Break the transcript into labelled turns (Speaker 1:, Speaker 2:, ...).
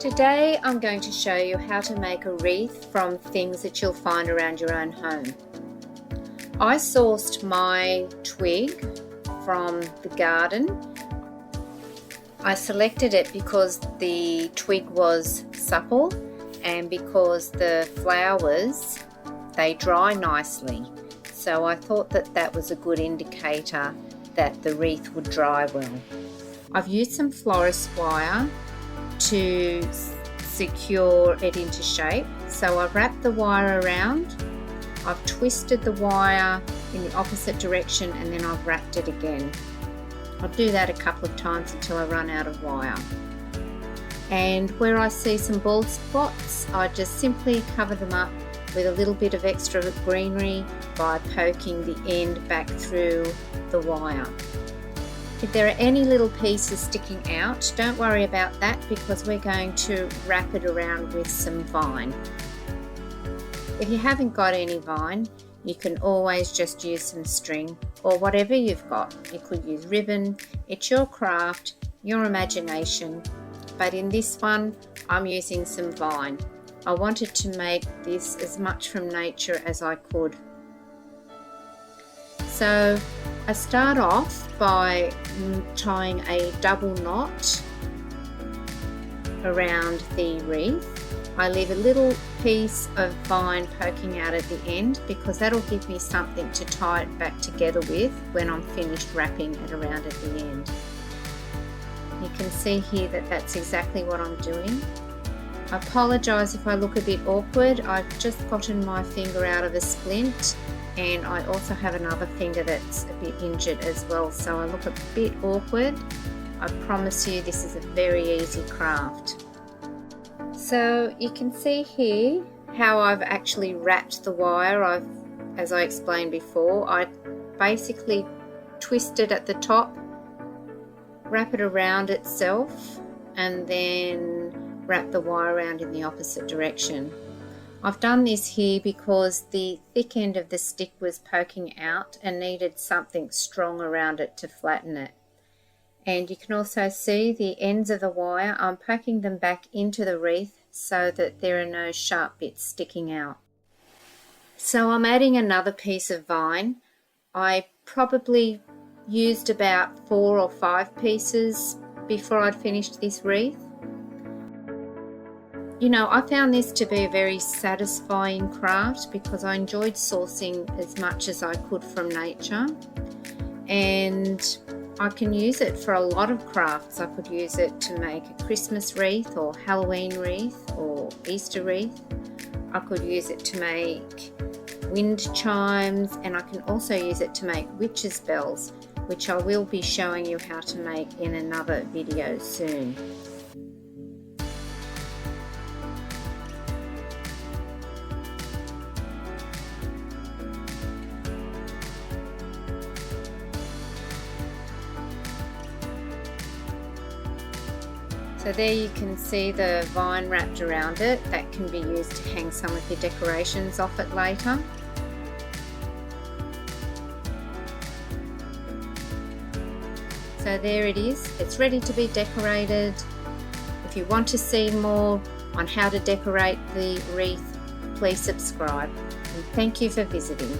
Speaker 1: Today I'm going to show you how to make a wreath from things that you'll find around your own home. I sourced my twig from the garden. I selected it because the twig was supple and because the flowers, they dry nicely. So I thought that that was a good indicator that the wreath would dry well. I've used some florist wire to secure it into shape. So I've wrapped the wire around, I've twisted the wire in the opposite direction, and then I've wrapped it again. I'll do that a couple of times until I run out of wire. And where I see some bald spots, I just simply cover them up with a little bit of extra greenery by poking the end back through the wire. If there are any little pieces sticking out, don't worry about that because we're going to wrap it around with some vine. If you haven't got any vine, you can always just use some string or whatever you've got. You could use ribbon. It's your craft, your imagination. But in this one, I'm using some vine. I wanted to make this as much from nature as I could. So I start off by tying a double knot around the wreath. I leave a little piece of vine poking out at the end because that'll give me something to tie it back together with when I'm finished wrapping it around at the end. You can see here that that's exactly what I'm doing. I apologise if I look a bit awkward. I've just gotten my finger out of a splint, and I also have another finger that's a bit injured as well, so I look a bit awkward. I promise you this is a very easy craft. So you can see here how I've actually wrapped the wire. As I explained before, I basically twist it at the top, wrap it around itself, and then wrap the wire around in the opposite direction. I've done this here because the thick end of the stick was poking out and needed something strong around it to flatten it. And you can also see the ends of the wire, I'm poking them back into the wreath so that there are no sharp bits sticking out. So I'm adding another piece of vine. I probably used about 4 or 5 pieces before I'd finished this wreath. You know, I found this to be a very satisfying craft because I enjoyed sourcing as much as I could from nature, and I can use it for a lot of crafts. I could use it to make a Christmas wreath or Halloween wreath or Easter wreath. I could use it to make wind chimes, and I can also use it to make witches' bells, which I will be showing you how to make in another video soon. So there you can see the vine wrapped around it. That can be used to hang some of your decorations off it later. So there it is, it's ready to be decorated. If you want to see more on how to decorate the wreath, please subscribe. And thank you for visiting.